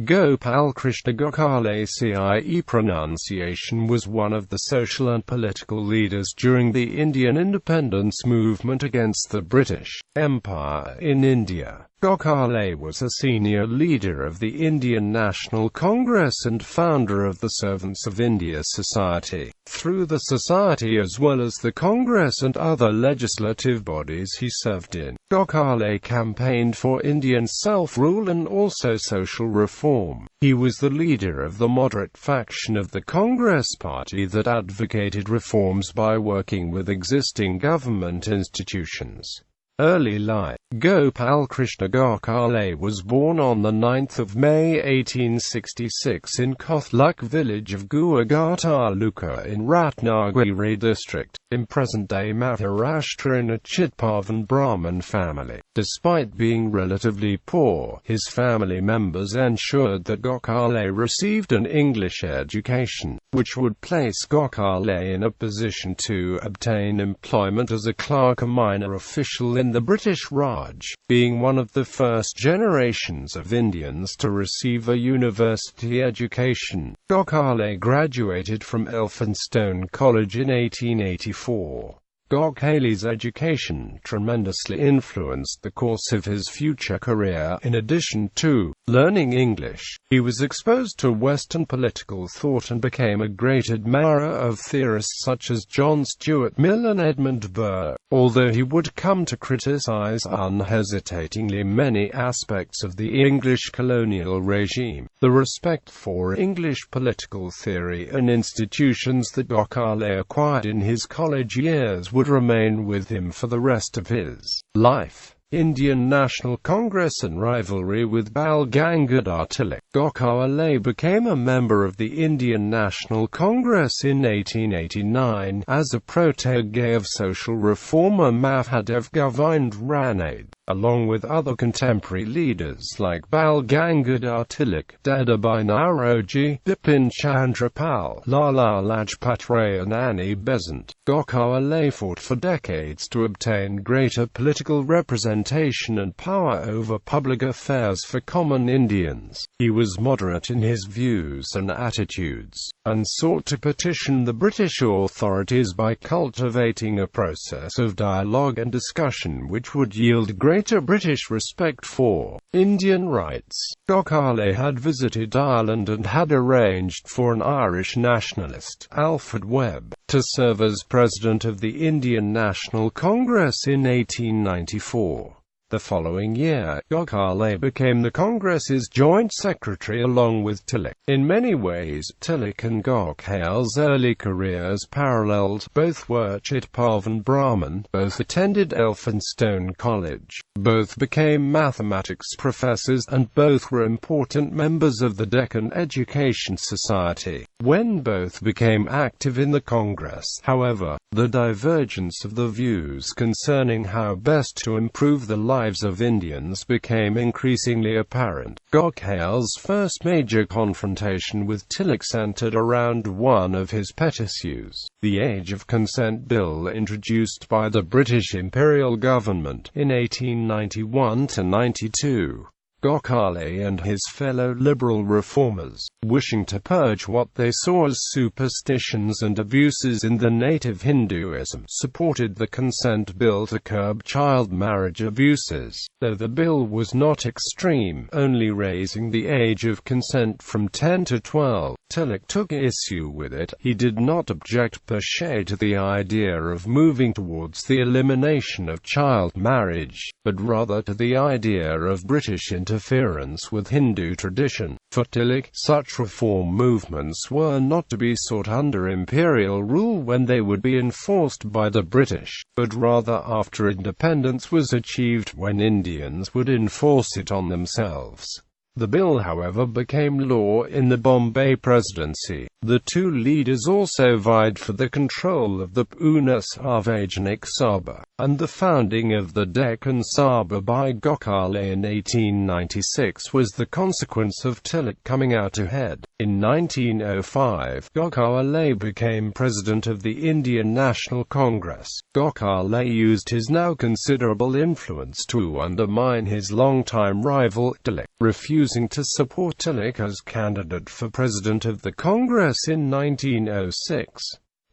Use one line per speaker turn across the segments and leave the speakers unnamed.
Gopal Krishna Gokhale CIE pronunciation was one of the social and political leaders during the Indian independence movement against the British Empire in India. Gokhale was a senior leader of the Indian National Congress and founder of the Servants of India Society. Through the Society as well as the Congress and other legislative bodies he served in, Gokhale campaigned for Indian self-rule and also social reform. He was the leader of the moderate faction of the Congress Party that advocated reforms by working with existing government institutions. Early life. Gopal Krishna Gokhale was born on 9 May 1866 in Tilak village of Gangadhar Taluka in Ratnagiri district, in present-day Maharashtra, in a Chitpavan Brahmin family. Despite being relatively poor, his family members ensured that Gokhale received an English education, which would place Gokhale in a position to obtain employment as a clerk, a minor official in the British Raj. Being one of the first generations of Indians to receive a university education, Gokhale graduated from Elphinstone College in 1884. Gokhale's education tremendously influenced the course of his future career. In addition to learning English, he was exposed to Western political thought and became a great admirer of theorists such as John Stuart Mill and Edmund Burke. Although he would come to criticize unhesitatingly many aspects of the English colonial regime, the respect for English political theory and institutions that Gokhale acquired in his college years would remain with him for the rest of his life. Indian National Congress and rivalry with Bal Gangadhar Tilak. Gokhale became a member of the Indian National Congress in 1889 as a protege of social reformer Mahadev Govind Ranade, along with other contemporary leaders like Bal Gangadhar Tilak, Dadabhai Naoroji, Bipin Chandra Pal, Lala Lajpat Ray and Annie Besant. Gokhale fought for decades to obtain greater political representation and power over public affairs for common Indians. He was moderate in his views and attitudes, and sought to petition the British authorities by cultivating a process of dialogue and discussion which would yield greater British respect for Indian rights. Gokhale had visited Ireland and had arranged for an Irish nationalist, Alfred Webb, to serve as president of the Indian National Congress in 1894. The following year, Gokhale became the Congress's joint secretary along with Tilak. In many ways, Tilak and Gokhale's early careers paralleled. Both were Chitpavan Brahmin, both attended Elphinstone College, both became mathematics professors, and both were important members of the Deccan Education Society. When both became active in the Congress, however, the divergence of the views concerning how best to improve the lives of Indians became increasingly apparent. Gokhale's first major confrontation with Tilak centered around one of his pet issues, the Age of Consent Bill introduced by the British Imperial government in 1891–92. Gokhale and his fellow liberal reformers, wishing to purge what they saw as superstitions and abuses in the native Hinduism, supported the consent bill to curb child marriage abuses. Though the bill was not extreme, only raising the age of consent from 10 to 12, Tilak took issue with it. He did not object per se to the idea of moving towards the elimination of child marriage, but rather to the idea of British interference with Hindu tradition. For Tilak, such reform movements were not to be sought under imperial rule when they would be enforced by the British, but rather after independence was achieved, when Indians would enforce it on themselves. The bill, however, became law in the Bombay Presidency. The two leaders also vied for the control of the Pune Sarvajanik Sabha, and the founding of the Deccan Sabha by Gokhale in 1896 was the consequence of Tilak coming out ahead. In 1905, Gokhale became president of the Indian National Congress. Gokhale used his now considerable influence to undermine his longtime rival, Tilak, refusing to support Tilak as candidate for president of the Congress in 1906.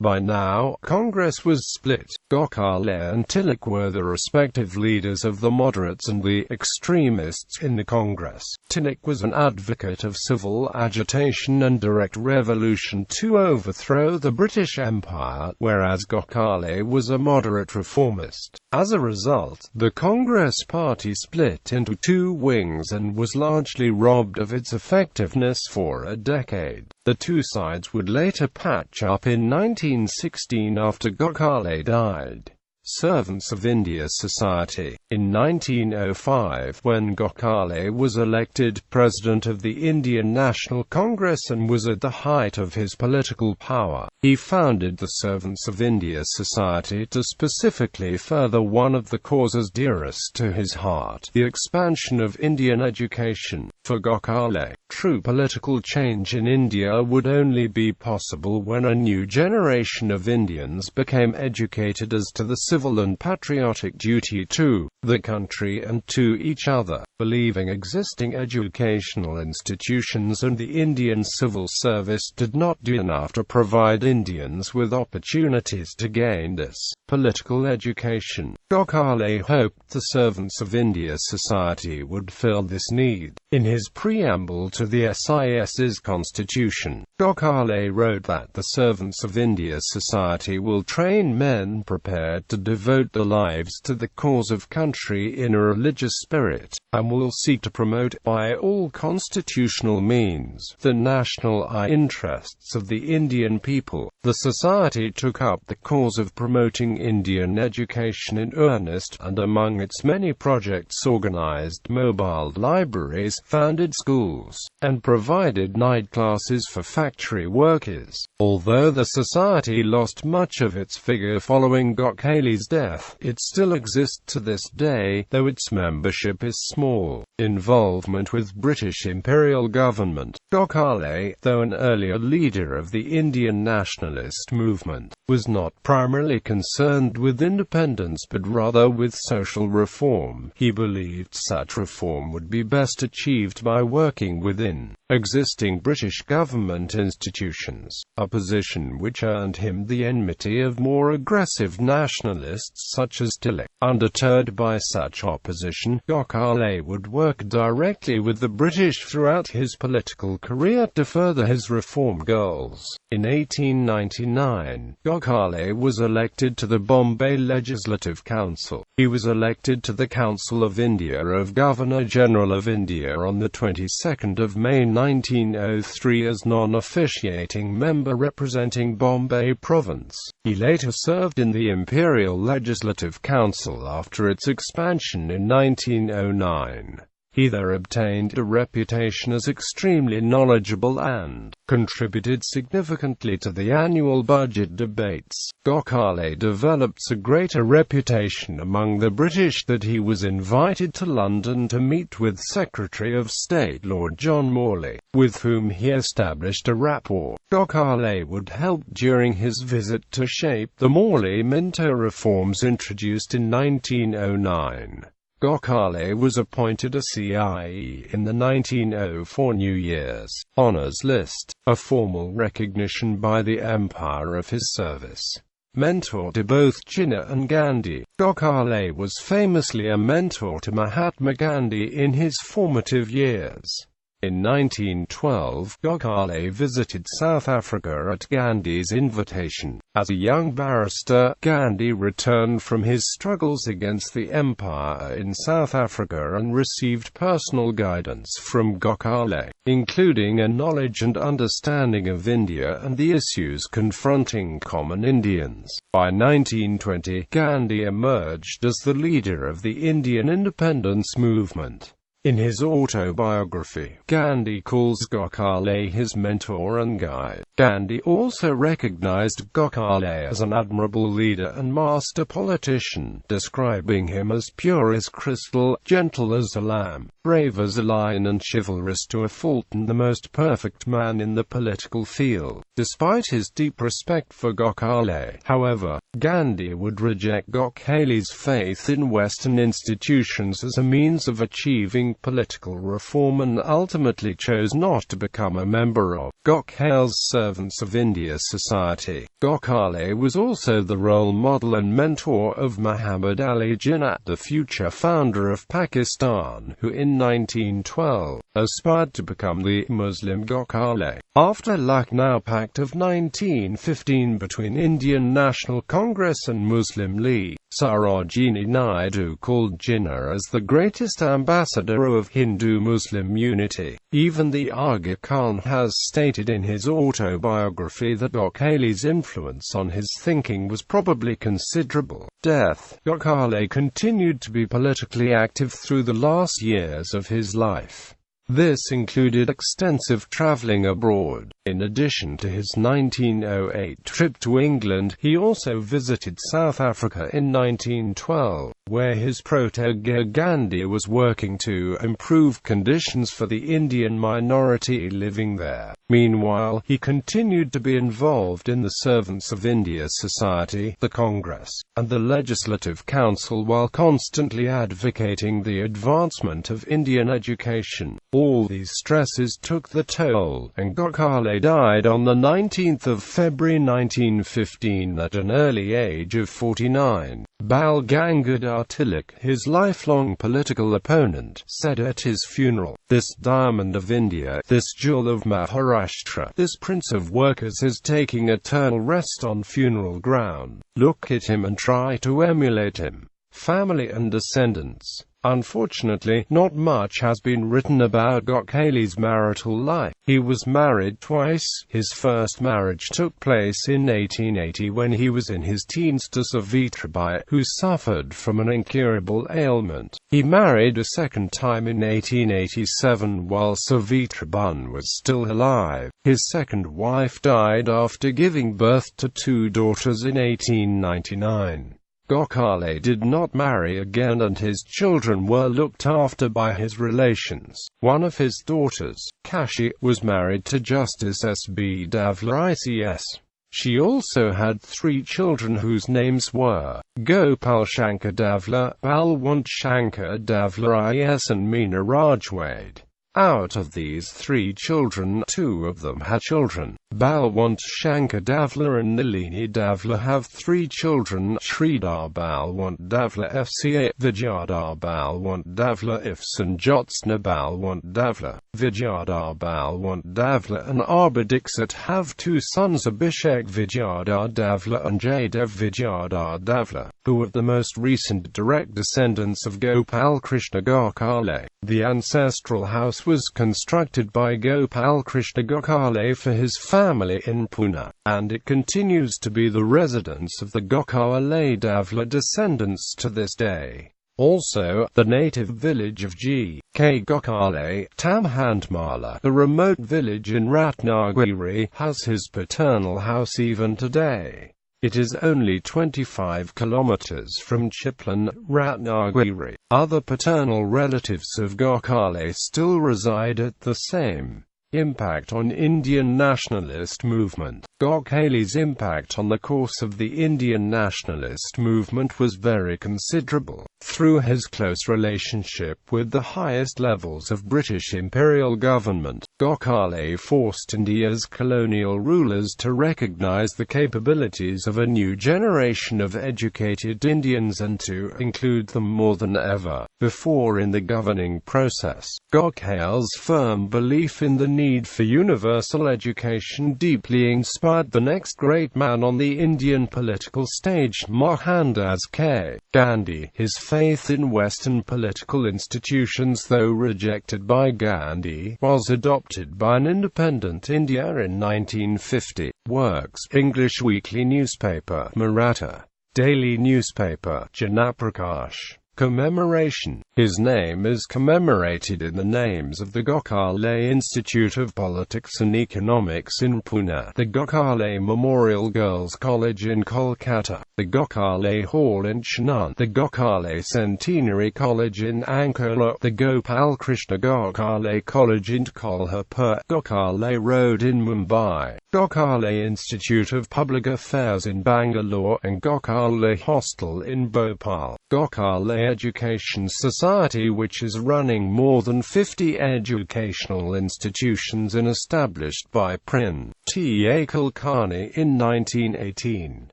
By now, Congress was split. Gokhale and Tilak were the respective leaders of the moderates and the extremists in the Congress. Tilak was an advocate of civil agitation and direct revolution to overthrow the British Empire, whereas Gokhale was a moderate reformist. As a result, the Congress party split into two wings and was largely robbed of its effectiveness for a decade. The two sides would later patch up in 1916 after Gokhale died. Servants of India Society. In 1905, when Gokhale was elected president of the Indian National Congress and was at the height of his political power, he founded the Servants of India Society to specifically further one of the causes dearest to his heart, the expansion of Indian education. For Gokhale, true political change in India would only be possible when a new generation of Indians became educated as to the civil and patriotic duty to the country and to each other. Believing existing educational institutions and the Indian civil service did not do enough to provide Indians with opportunities to gain this political education, Gokhale hoped the Servants of India Society would fill this need. In his preamble to the SIS's constitution, Gokhale wrote that the Servants of India Society will train men prepared to devote their lives to the cause of country in a religious spirit, and will seek to promote, by all constitutional means, the national interests of the Indian people. The Society took up the cause of promoting Indian education in earnest, and among its many projects organized mobile libraries, founded schools, and provided night classes for factory workers. Although the Society lost much of its vigor following Gokhale's death, it still exists to this day, though its membership is small. Involvement with British Imperial government. Gokhale, though an earlier leader of the Indian nationalist movement, was not primarily concerned with independence but rather with social reform. He believed such reform would be best achieved by working within existing British government institutions, a position which earned him the enmity of more aggressive nationalists such as Tilak. Undeterred by such opposition, Gokhale would work directly with the British throughout his political career to further his reform goals. In 1899, Gokhale was elected to the Bombay Legislative Council. He was elected to the Council of India of Governor-General of India on the 22nd of May 1903 as non-officiating member representing Bombay Province. He later served in the Imperial Legislative Council after its expansion in 1909. He there obtained a reputation as extremely knowledgeable and contributed significantly to the annual budget debates. Gokhale develops a greater reputation among the British that he was invited to London to meet with Secretary of State Lord John Morley, with whom he established a rapport. Gokhale would help during his visit to shape the Morley-Minto reforms introduced in 1909. Gokhale was appointed a CIE in the 1904 New Year's Honours List, a formal recognition by the Empire of his service. Mentor to both Jinnah and Gandhi, Gokhale was famously a mentor to Mahatma Gandhi in his formative years. In 1912, Gokhale visited South Africa at Gandhi's invitation. As a young barrister, Gandhi returned from his struggles against the empire in South Africa and received personal guidance from Gokhale, including a knowledge and understanding of India and the issues confronting common Indians. By 1920, Gandhi emerged as the leader of the Indian independence movement. In his autobiography, Gandhi calls Gokhale his mentor and guide. Gandhi also recognized Gokhale as an admirable leader and master politician, describing him as pure as crystal, gentle as a lamb, brave as a lion and chivalrous to a fault, and the most perfect man in the political field. Despite his deep respect for Gokhale, however, Gandhi would reject Gokhale's faith in Western institutions as a means of achieving political reform and ultimately chose not to become a member of Gokhale's Servants of India Society. Gokhale was also the role model and mentor of Muhammad Ali Jinnah, the future founder of Pakistan, who in 1912 aspired to become the Muslim Gokhale. After Lucknow Pact of 1915 between Indian National Congress and Muslim League, Sarojini Naidu called Jinnah as the greatest ambassador of Hindu-Muslim unity. Even the Aga Khan has stated in his autobiography that Gokhale's influence on his thinking was probably considerable. Death. Gokhale continued to be politically active through the last years of his life. This included extensive traveling abroad. In addition to his 1908 trip to England, he also visited South Africa in 1912, where his protege Gandhi was working to improve conditions for the Indian minority living there. Meanwhile, he continued to be involved in the Servants of India Society, the Congress, and the Legislative Council, while constantly advocating the advancement of Indian education. All these stresses took their toll, and Gokhale died on the 19th of February 1915 at an early age of 49. Bal Gangadhar Tilak, his lifelong political opponent, said at his funeral, "This diamond of India, this jewel of Maharashtra, this prince of workers is taking eternal rest on funeral ground. Look at him and try to emulate him." Family and descendants. Unfortunately, not much has been written about Gokhale's marital life. He was married twice. His first marriage took place in 1880 when he was in his teens to Savitribai, who suffered from an incurable ailment. He married a second time in 1887 while Savitribai was still alive. His second wife died after giving birth to 2 daughters in 1899. Gokhale did not marry again and his children were looked after by his relations. One of his daughters, Kashi, was married to Justice S.B. Davla ICS. She also had 3 children whose names were Gopal Shankar Davla, Balwant Shankar Davla IS and Meena Rajwade. Out of these 3 children, 2 of them had children. Balwant Shankar Davla and Nalini Davla have 3 children, Sridhar Balwant Davla FCA, Vijayadhar Balwant Davla IFS and Jyotsna Balwant Davla. Vijayadhar Balwant Davla and Arba Dixit have 2 sons, Abhishek Vijayadhar Davla and Jaydev Vijayadhar Davla, who are the most recent direct descendants of Gopal Krishna Gokhale. The ancestral house was constructed by Gopal Krishna Gokhale for his family in Pune, and it continues to be the residence of the Gokhale Davla descendants to this day. Also, the native village of G.K. Gokhale, Tamhandmala, a remote village in Ratnagiri, has his paternal house even today. It is only 25 kilometers from Chiplan, Ratnagiri. Other paternal relatives of Gokhale still reside at the same. Impact on Indian nationalist movement. Gokhale's impact on the course of the Indian nationalist movement was very considerable. Through his close relationship with the highest levels of British Imperial government, Gokhale forced India's colonial rulers to recognize the capabilities of a new generation of educated Indians and to include them more than ever before in the governing process. Gokhale's firm belief in the need for universal education deeply inspired the next great man on the Indian political stage, Mohandas K. Gandhi. His faith in Western political institutions, though rejected by Gandhi, was adopted by an independent India in 1950. Works: English weekly newspaper, Maratha. Daily newspaper, Janaprakash. Commemoration. His name is commemorated in the names of the Gokhale Institute of Politics and Economics in Pune, the Gokhale Memorial Girls College in Kolkata, the Gokhale Hall in Chennai, the Gokhale Centenary College in Ankola, the Gopal Krishna Gokhale College in Kolhapur, Gokhale Road in Mumbai, Gokhale Institute of Public Affairs in Bangalore, and Gokhale Hostel in Bhopal. Gokhale Education Society, which is running more than 50 educational institutions and established by Prince T.A. Kulkarni in 1918.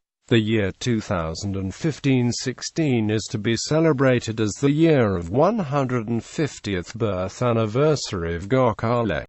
The year 2015-16 is to be celebrated as the year of 150th birth anniversary of Gokhale.